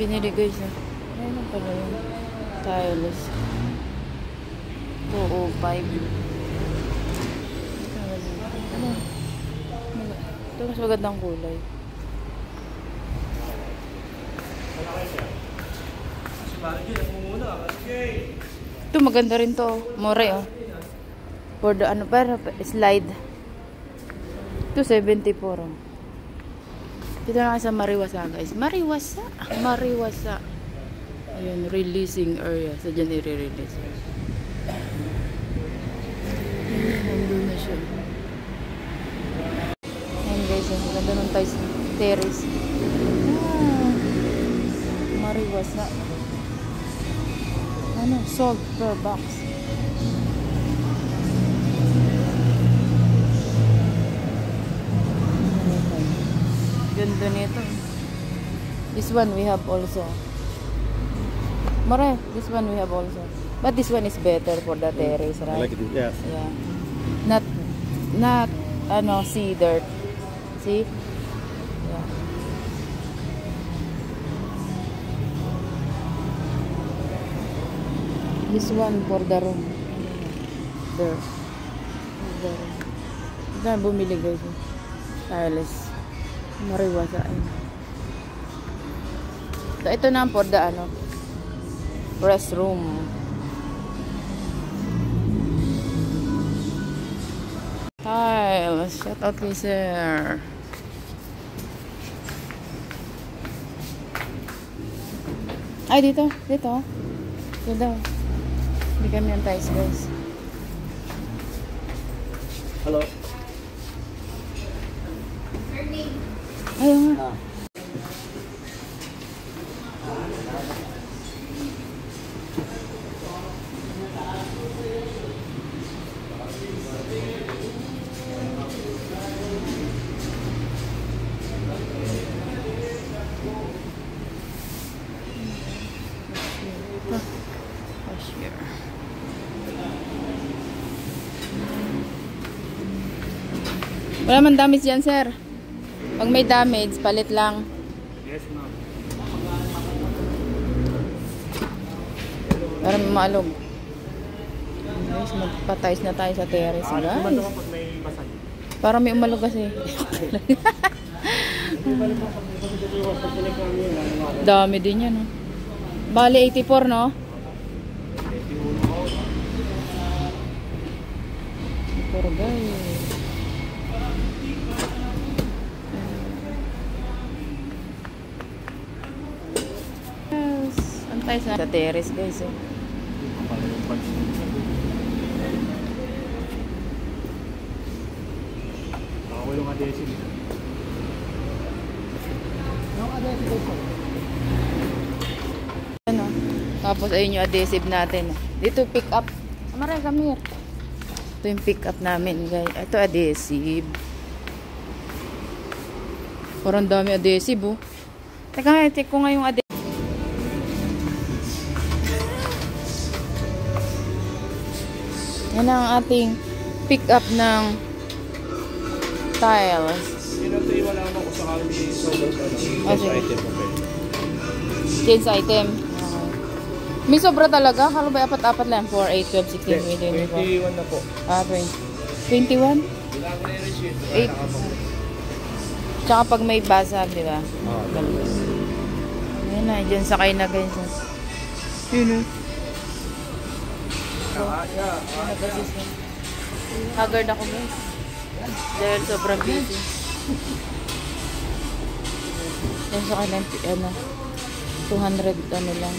binili guys. Ayun na pala yun. Tiles. 205. Ano? Ito mas magandang kulay. Ito maganda rin to. More oh. For the ano para slide. Ito 74 oh. Dito na sa Mariwasa guys. Mariwasa. Mariwasa. Ayun, releasing area. So dyan i-release. Nandun na siya. Ayun guys. Ang ganda ng tiles. Terrace. Mariwasa. Ano? Sold per box. Ganda nito. This one we have also. Mare, this one we have also. But this one is better for the terrace, right? I like it. Yeah. Yeah. Not ano, sea dirt. See? Yeah. This one for the room. There. Diyan bumili guys. Tiles. Mariwasa. So, ito na for the ano, restroom. Tiles. Shout out kay sir. Ay, dito. Dito. Dito. Hindi kami ang tiles guys. Hello. Ayun nga. Cashier. Wala man damage yan, sir. Pag may damage, palit lang. Yes, ma'am. Para maalog. Guys, magpatayos na tayo sa terrace, guys. Para may umalog kasi. Dami din yan, no? Bali, 84, no? 84, guys. Antay sa terrace guys eh. Nakawalong adhesive. Ano? Tapos ayun yung adhesive natin. Dito pick up. Amaray, come here. Ito yung pick up namin guys. Ito adhesive. Parang dami adhesive oh. Teka nga, check ko nga yung adhesive. Yan ang ating pick up ng tiles. Wala mo kung sakali sobrang item. Change item. Okay. May sobra talaga? Kalo ba apat-apat lang? 4, 8, 12, 16, 20, 21 na po. Ah, 20. 21? 8. Tsaka pag may basag, di ba? Ayan na, dyan sakay na guys. Yun o. Haggard ako guys. Dahil sobrang busy. Yan sa kanan, ano, 200 ano lang.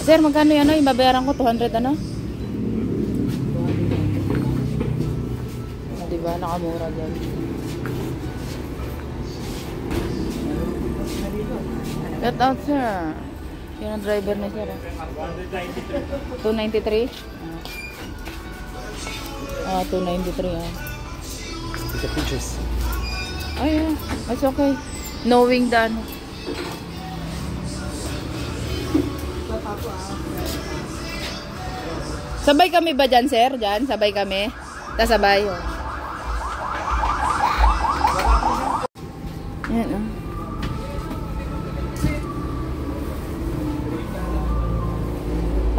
Sir, magkano yan? Yung babayaran ko 200 ano? Diba? Nakamura dyan. Get out sir. Yan ang driver na sir. 293? Ah, 293 ah. It's a pictures. Oh yeah, it's okay. Knowing that. Sabay kami ba dyan, sir? Dyan? Sabay kami? Tasabay. Oh. Yan, oh.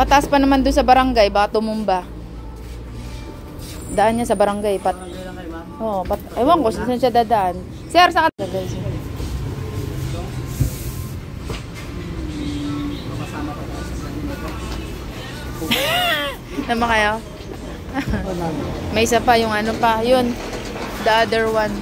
Pataas pa naman doon sa barangay, baka tumumba. Daan niya sa barangay. Barangay lang kayo, ma'am. Oo, ewan ko, saan siya dadaan. Sir, saan ka? Guys. Kasama pa tayo sa Nama kayo? May isa pa, yung ano pa. Yun. The other one.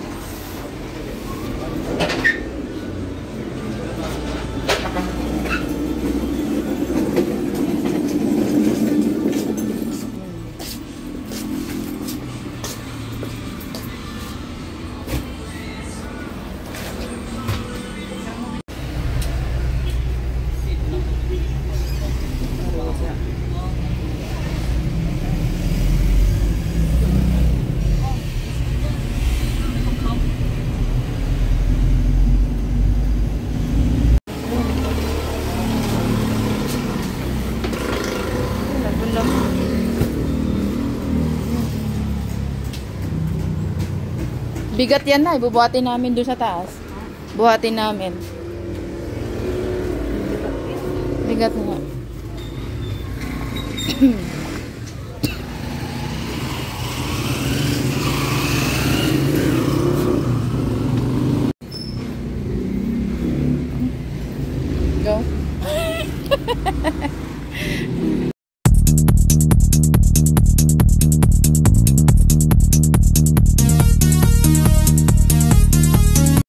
Bigat yan na, ibubuhatin namin doon sa taas. Buhatin namin. Bigat nga.